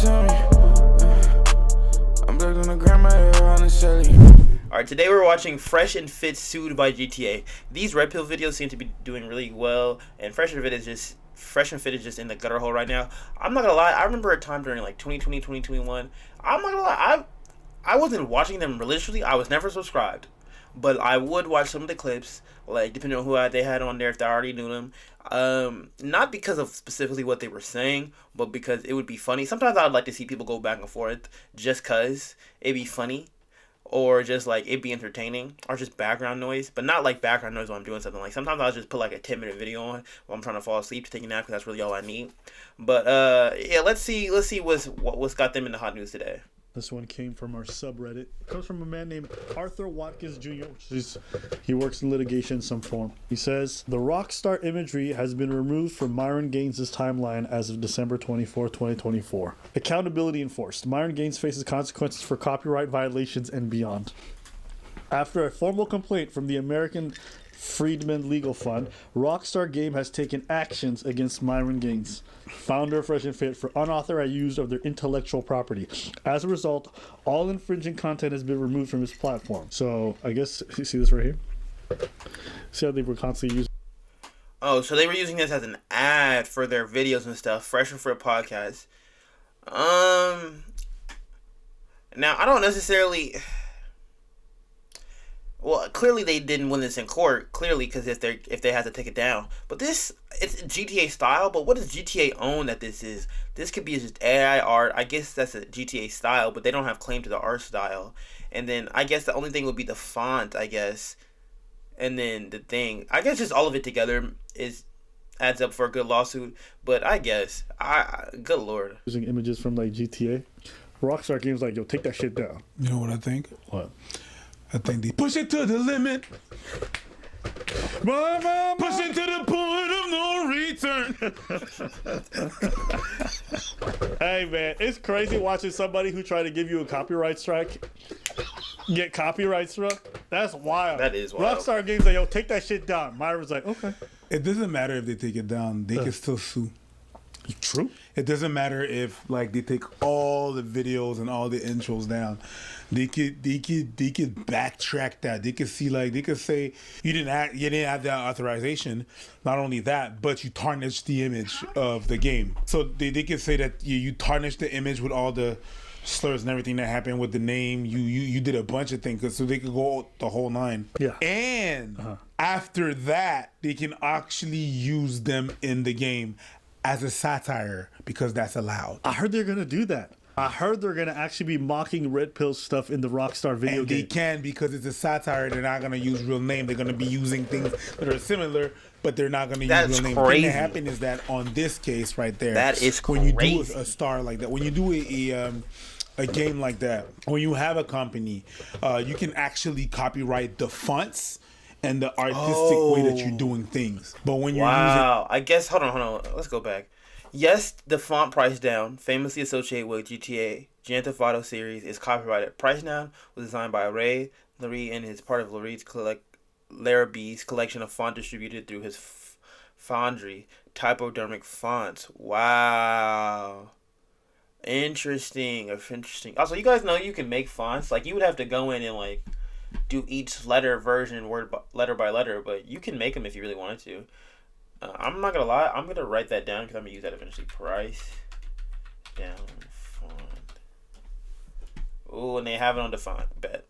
tell me. I'm black on the grandma on the Shelly. Alright, today we're watching Fresh and Fit Sued by GTA. These Red Pill videos seem to be doing really well, and Fresh and Fit is just in the gutter hole right now. I'm not gonna lie, I remember a time during like 2020, 2021. I'm not gonna lie, I wasn't watching them religiously. I was never subscribed, but I would watch some of the clips, like depending on who they had on there, if I already knew them. Not because of specifically what they were saying, but because it would be funny. Sometimes I would like to see people go back and forth just cause it'd be funny, or just like it'd be entertaining, or just background noise, but not like background noise while I'm doing something. Like sometimes I'll just put like a 10-minute video on while I'm trying to fall asleep to take a nap, because that's really all I need. But yeah, let's see what's got them in the hot news today. This one came from our subreddit. It comes from a man named Arthur Watkins Jr. He works in litigation in some form. He says, the Rockstar imagery has been removed from Myron Gaines' timeline as of December 24, 2024. Accountability enforced. Myron Gaines faces consequences for copyright violations and beyond. After a formal complaint from the American Freedmen Legal Fund, Rockstar Game has taken actions against Myron Gaines, founder of Fresh and Fit, for unauthorized use of their intellectual property. As a result, all infringing content has been removed from his platform. So I guess you see this right here. See how they were constantly using. Oh, so they were using this as an ad for their videos and stuff. Fresh and Fit podcast. Now I don't necessarily. Well, clearly they didn't win this in court. Clearly, because if they had to take it down, but it's GTA style. But what does GTA own that this is? This could be just AI art. I guess that's a GTA style, but they don't have claim to the art style. And then I guess the only thing would be the font, I guess. And then the thing, I guess, just all of it together adds up for a good lawsuit. But I guess, good lord, Using images from like GTA. Rockstar Games like, yo, take that shit down. You know what I think? What? I think they push it to the limit. Push it to the point of no return. Hey man, it's crazy watching somebody who tried to give you a copyright strike get copyright struck. That's wild. That is wild. Rockstar Games like, yo, take that shit down. Myron's like, okay. It doesn't matter if they take it down. They can still sue. True. It doesn't matter if like they take all the videos and all the intros down. They could backtrack that. They could say you didn't have that authorization. Not only that, but you tarnished the image of the game. So they could say that you tarnished the image with all the slurs and everything that happened with the name. You did a bunch of things, so they could go the whole nine. Yeah. And after that, they can actually use them in the game as a satire, because that's allowed. I heard they're gonna do that. I heard they're gonna actually be mocking Red Pill stuff in the Rockstar video And game. they can, because it's a satire. They're not gonna use real name. They're gonna be using things that are similar, but they're not gonna use real name. The thing that happened is that on this case right there, that is crazy. When you do a star like that, when you do a game like that, when you have a company, you can actually copyright the fonts and the artistic way that you're doing things. But when you're using... I guess, hold on. Let's go back. Yes, the font Price Down, famously associated with GTA Grand Theft Auto series, is copyrighted. Price Down was designed by Ray Larry and is part of Larrabee's collection of font distributed through his Foundry typodermic fonts. Wow. Interesting. Also, you guys know you can make fonts. Like, you would have to go in and like do each letter version letter by letter, but you can make them if you really wanted to. I'm not gonna lie, I'm gonna write that down because I'm gonna use that eventually. Price down font. Ooh, and they have it on the font. Bet.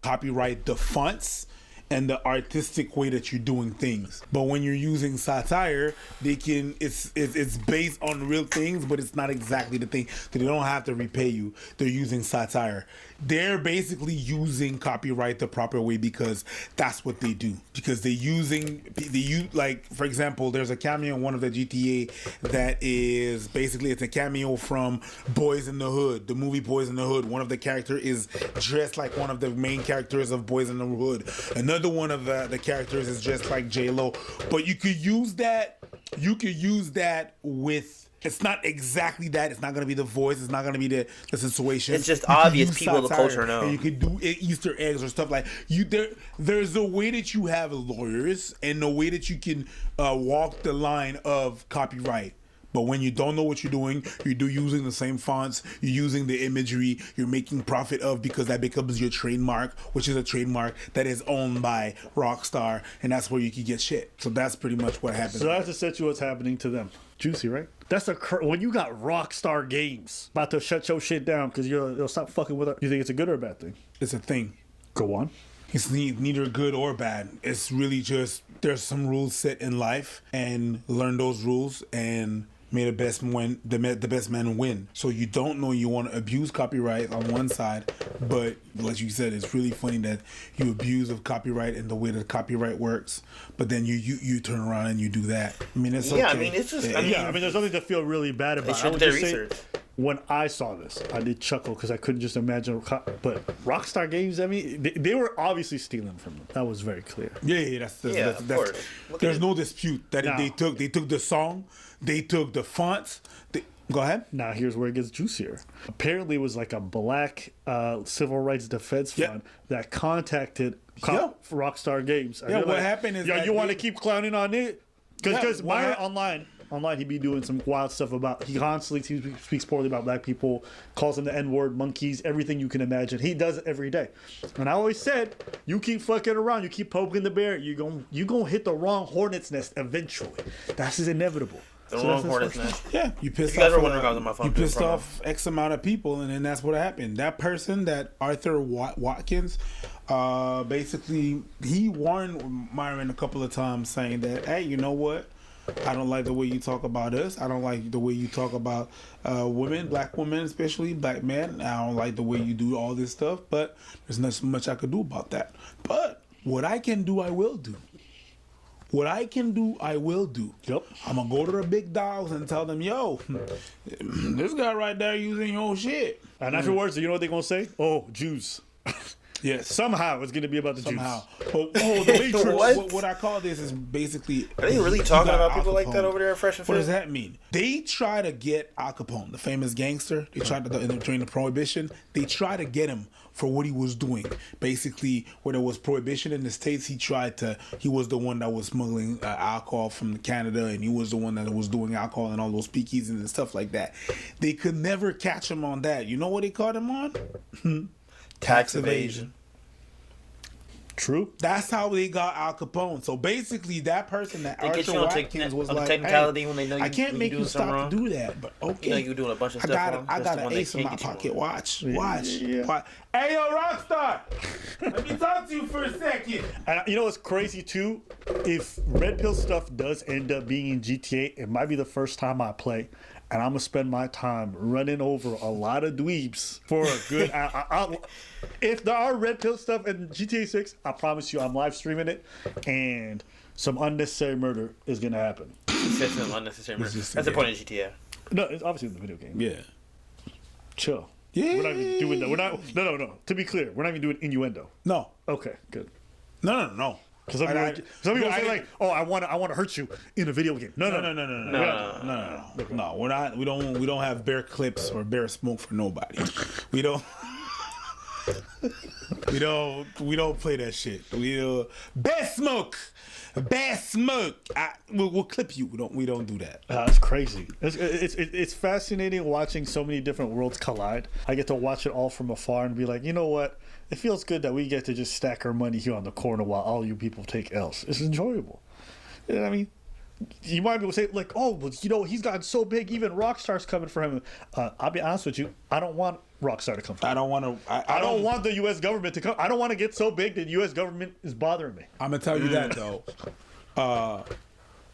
Copyright the fonts and the artistic way that you're doing things. But when you're using satire, they can it's based on real things, but it's not exactly the thing. They don't have to repay you. They're using satire. They're basically using copyright the proper way, because that's what they do. Because they use, like, for example, there's a cameo in one of the GTA that is basically, it's a cameo from Boys in the Hood, the movie Boys in the Hood. One of the characters is dressed like one of the main characters of Boys in the Hood. Another one of the characters is just like J-Lo. But you could use that with... It's not exactly that. It's not going to be the voice. It's not going to be the situation. It's just obvious people in the culture know. And you could do Easter eggs or stuff like there's a way that you have lawyers and a way that you can walk the line of copyright. But when you don't know what you're doing, you're using the same fonts, you're using the imagery, you're making profit of, because that becomes your trademark, which is a trademark that is owned by Rockstar, and that's where you can get shit. So that's pretty much what happens. So that's essentially what's happening to them. Juicy, right? That's when you got Rockstar Games about to shut your shit down because you'll stop fucking with it. You think it's a good or a bad thing? It's a thing. Go on. It's neither good or bad. It's really just there's some rules set in life, and learn those rules and may the best man win. So you don't know you want to abuse copyright on one side, but like you said, it's really funny that you abuse of copyright and the way that copyright works, but then you turn around and you do that. I mean, it's okay. I mean, it's just. I mean, there's nothing to feel really bad about. They should do research. When I saw this, I did chuckle because I couldn't just imagine. But Rockstar Games, I mean, they were obviously stealing from them. That was very clear. Yeah, that's Of course. There's no dispute that they took the song, they took the fonts. Go ahead. Now here's where it gets juicier. Apparently, it was like a black civil rights defense fund that contacted Rockstar Games. What happened is you want to keep clowning on it because Myron online he'd be doing some wild stuff about. He constantly speaks poorly about black people, calls them the N-word, monkeys, everything you can imagine. He does it every day. And I always said, you keep fucking around, you keep poking the bear, you gonna hit the wrong hornet's nest eventually. That's just inevitable. The wrong hornet's nest. Yeah, you pissed off X amount of people, and then that's what happened. That person, that Arthur Watkins, basically he warned Myron a couple of times, saying that, hey, you know what? I don't like the way you talk about us. I don't like the way you talk about women, black women, especially black men. I don't like the way you do all this stuff, but there's not so much I could do about that. But what I can do, I will do. What I can do, I will do. Yep. I'm going to go to the big dogs and tell them, yo, this guy right there using your shit. And afterwards, you know what they're going to say? Oh, Jews. Yes. Somehow it's going to be about the Somehow. Jews. Oh, the Matrix. What I call this is basically... Are they really talking about people like that over there at Fresh and Fit? What does that mean? They try to get Al Capone, the famous gangster. They tried to, during the Prohibition, they tried to get him for what he was doing. Basically, when there was Prohibition in the States, he was the one that was smuggling alcohol from Canada, and he was the one that was doing alcohol and all those speakeasies and stuff like that. They could never catch him on that. You know what they caught him on? Tax evasion. True. That's how they got Al Capone. So basically, that person, that Arthur Watkins, was like, technicality, hey, when they know I can't make you stop to do that, but okay. You know you're doing a bunch of stuff. I got an ace in my pocket. Watch. Hey, yo, Rockstar, let me talk to you for a second. And you know what's crazy too? If Red Pill stuff does end up being in GTA, it might be the first time I play. And I'm going to spend my time running over a lot of dweebs for a good... if there are Red Pill stuff in GTA 6, I promise you I'm live streaming it. And some unnecessary murder is going to happen. Some unnecessary murder. That's the point of GTA. No, it's obviously in the video game. Yeah. Chill. Yeah. We're not even doing that. No. To be clear, we're not even doing innuendo. No. Okay, good. No. Because some people say like, "Oh, I want to hurt you in a video game." No. We're not. We don't have bear clips or bear smoke for nobody. We don't. We don't play that shit. Bear smoke. We'll clip you. We don't do that. That's crazy. It's fascinating watching so many different worlds collide. I get to watch it all from afar and be like, you know what? It feels good that we get to just stack our money here on the corner while all you people take else. It's enjoyable. You know what I mean? You might be able to say, like, oh, well, you know, he's gotten so big, even Rockstar's coming for him. I'll be honest with you, I don't want Rockstar to come for him. I don't want to. I don't want the U.S. government to come. I don't want to get so big that the U.S. government is bothering me. I'm going to tell you that, though.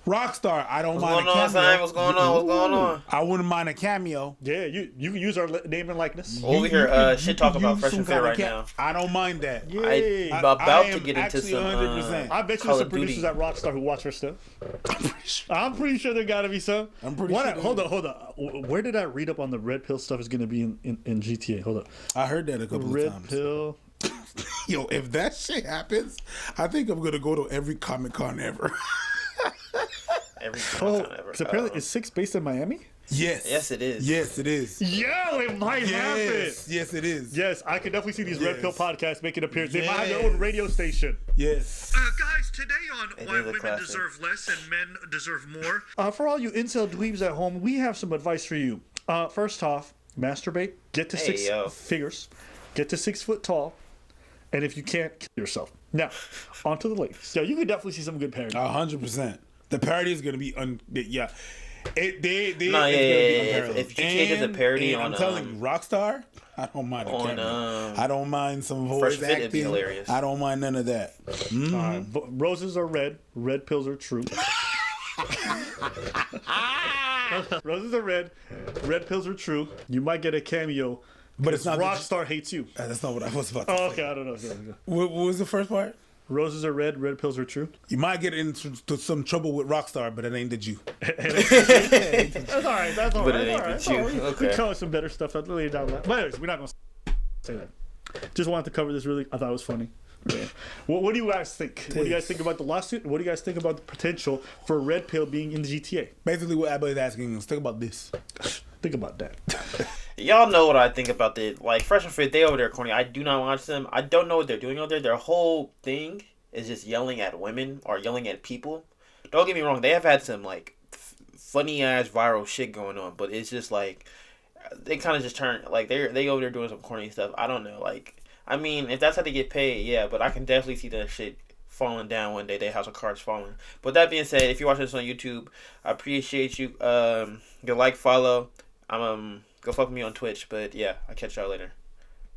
Rockstar, I don't mind a cameo. What's going on? I wouldn't mind a cameo. Yeah, you can use our name and likeness. Over here, shit talk about Fresh and Fit right now. I don't mind that. I'm about to get into some. 100%. I bet you there's some producers at Rockstar who watch our stuff. I'm pretty sure there gotta be some. I'm pretty sure. Hold on. Where did I read up on the Red Pill stuff is gonna be in GTA? Hold up. I heard that a couple of times. Red Pill. Yo, if that shit happens, I think I'm gonna go to every Comic-Con ever. every Oh, time ever. because apparently is 6 based in Miami? Yes. Yes, it is. Yes, it is. Yeah, it might happen. Yes, it is. Yes, I could definitely see these Red Yes. Pill podcasts making an appearance. They might have their Yes. own radio station. Yes. Guys, today on It Why is a Women classic. Deserve Less and Men Deserve More. For all you incel dweebs at home, we have some advice for you. First off, masturbate, get to Hey, 6 yo. figures, get to 6 foot tall, and if you can't, kill yourself. Now, on to the ladies. Yeah, you could definitely see some good parody. 100%. The parody is gonna be yeah. They No, it's yeah, gonna be yeah. unparalleled. If GTA does a parody and on, I'm telling you, Rockstar, I don't mind a on, cameo. I don't mind some Fresh voice Fit, it'd be acting. hilarious. I don't mind none of that. Roses are red, red pills are true. Roses are red pills are true. You might get a cameo, But it's not. Rockstar hates you. That's not what I was about to Oh, say. okay, I don't know. What was the first part? Roses are red pills are true. You might get into some trouble with Rockstar, but it ain't the Jew. That's all right. That's all But right. it ain't all right. the Jew. all right. We Okay. cover some better stuff later down the line. But anyways, we're not gonna say that. Just wanted to cover this. Really, I thought it was funny. Yeah. What do you guys think? What do you guys think about the lawsuit? What do you guys think about the potential for a red pill being in the GTA? Basically, what Abba is asking is, think about this. Think about that. Y'all know what I think about the like Fresh and Fit. They over there corny. I do not watch them. I don't know what they're doing over there. Their whole thing is just yelling at women or yelling at people. Don't get me wrong. They have had some like funny ass viral shit going on, but it's just like they kind of just turn like they over there doing some corny stuff. I don't know. Like I mean, if that's how they get paid, yeah. But I can definitely see that shit falling down one day. Their house of cards falling. But that being said, if you're watching this on YouTube, I appreciate you. Go like, follow. Go fuck with me on Twitch. But yeah, I'll catch y'all later.